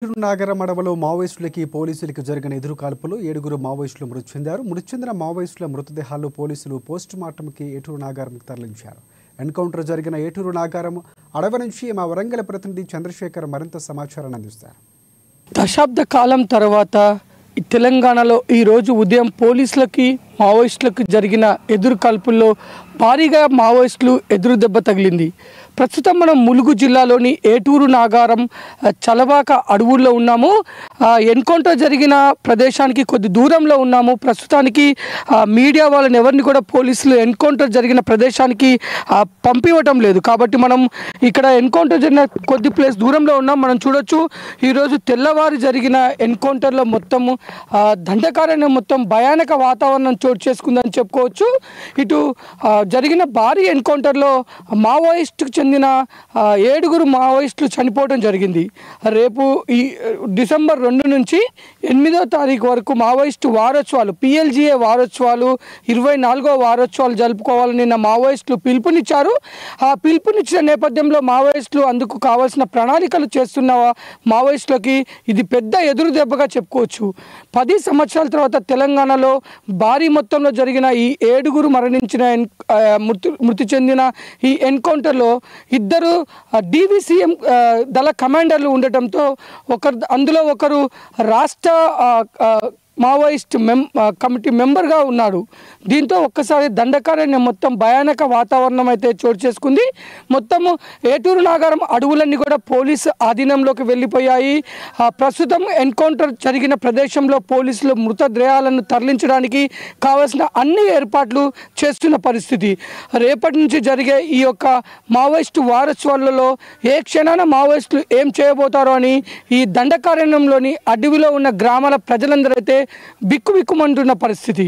నాగరం అడవిలో మావోయిస్టులకి పోలీసులకు జరిగిన ఎదురుకాల్పులు 7 మావోయిస్టులు మృతి చెందారు. మృతి చెందిన మావోయిస్టుల మృతదేహాలు పోలీసులు పోస్ట్ మార్టంకి ఏటూరు నాగారంకి తరలించారు. ఎన్కౌంటర్ జరిగిన ఏటూరు నాగారం అడవి నుంచి మా వరంగల్ ప్రతినిధి చంద్రశేఖర్ మరింత సమాచారాన్ని అందిస్తారు. దశాబ్ద కాలం తర్వాత తెలంగాణలో ఈరోజు ఉదయం పోలీసులకి మావోయిస్టులకు జరిగిన ఎదురుకాల్పుల్లో భారీగా మావోయిస్టులు ఎదురు దెబ్బ తగిలింది. ప్రస్తుతం మనం ములుగు జిల్లాలోని ఏటూరు నాగారం చలవాక అడవుల్లో ఉన్నాము. ఎన్కౌంటర్ జరిగిన ప్రదేశానికి కొద్ది దూరంలో ఉన్నాము. ప్రస్తుతానికి మీడియా వాళ్ళని ఎవరిని కూడా పోలీసులు ఎన్కౌంటర్ జరిగిన ప్రదేశానికి పంపివ్వటం లేదు. కాబట్టి మనం ఇక్కడ ఎన్కౌంటర్ జరిగిన కొద్ది ప్లేస్ దూరంలో ఉన్నాం. మనం చూడొచ్చు ఈరోజు తెల్లవారు జరిగిన ఎన్కౌంటర్లో మొత్తము దండకారణ్యం మొత్తం భయానక వాతావరణం చోటు చేసుకుందని చెప్పుకోవచ్చు. ఇటు జరిగిన భారీ ఎన్కౌంటర్లో మావోయిస్టుకు చెందిన 7 మావోయిస్టులు చనిపోవడం జరిగింది. రేపు ఈ డిసెంబర్ 2 నుంచి 8వ తారీఖు వరకు మావోయిస్టు వారోత్సవాలు PLGA వారోత్సవాలు 24వ వారోత్సవాలు జరుపుకోవాలని నిన్న మావోయిస్టులు పిలుపునిచ్చారు. ఆ పిలుపునిచ్చిన నేపథ్యంలో మావోయిస్టులు అందుకు కావాల్సిన ప్రణాళికలు చేస్తున్న మావోయిస్టులకి ఇది పెద్ద ఎదురు దెబ్బగా చెప్పుకోవచ్చు. 10 సంవత్సరాల తర్వాత తెలంగాణలో భారీ మొత్తంలో జరిగిన ఈ 7 మరణించిన మృతి చెందిన ఈ ఎన్కౌంటర్లో 2 DVCM దళ కమాండర్లు ఉండటంతో అందులో ఒకరు రాష్ట్ర మావోయిస్ట్ కమిటీ మెంబర్గా ఉన్నాడు. దీంతో ఒక్కసారి దండకారణ్యం మొత్తం భయానక వాతావరణం అయితే చోటు చేసుకుంది. మొత్తము ఏటూరు నాగారం అడవులన్నీ కూడా పోలీసు ఆధీనంలోకి వెళ్ళిపోయాయి. ప్రస్తుతం ఎన్కౌంటర్ జరిగిన ప్రదేశంలో పోలీసులు మృతదేహాలను తరలించడానికి కావాల్సిన అన్ని ఏర్పాట్లు చేస్తున్న పరిస్థితి. రేపటి నుంచి జరిగే ఈ యొక్క మావోయిస్టు వారోత్సవాలలో ఏ క్షణాన మావోయిస్టులు ఏం చేయబోతారో అని ఈ దండకారణ్యంలోని అడవిలో ఉన్న గ్రామాల ప్రజలందరూ అయితే బిక్కుబిక్కుమంటున్న పరిస్థితి.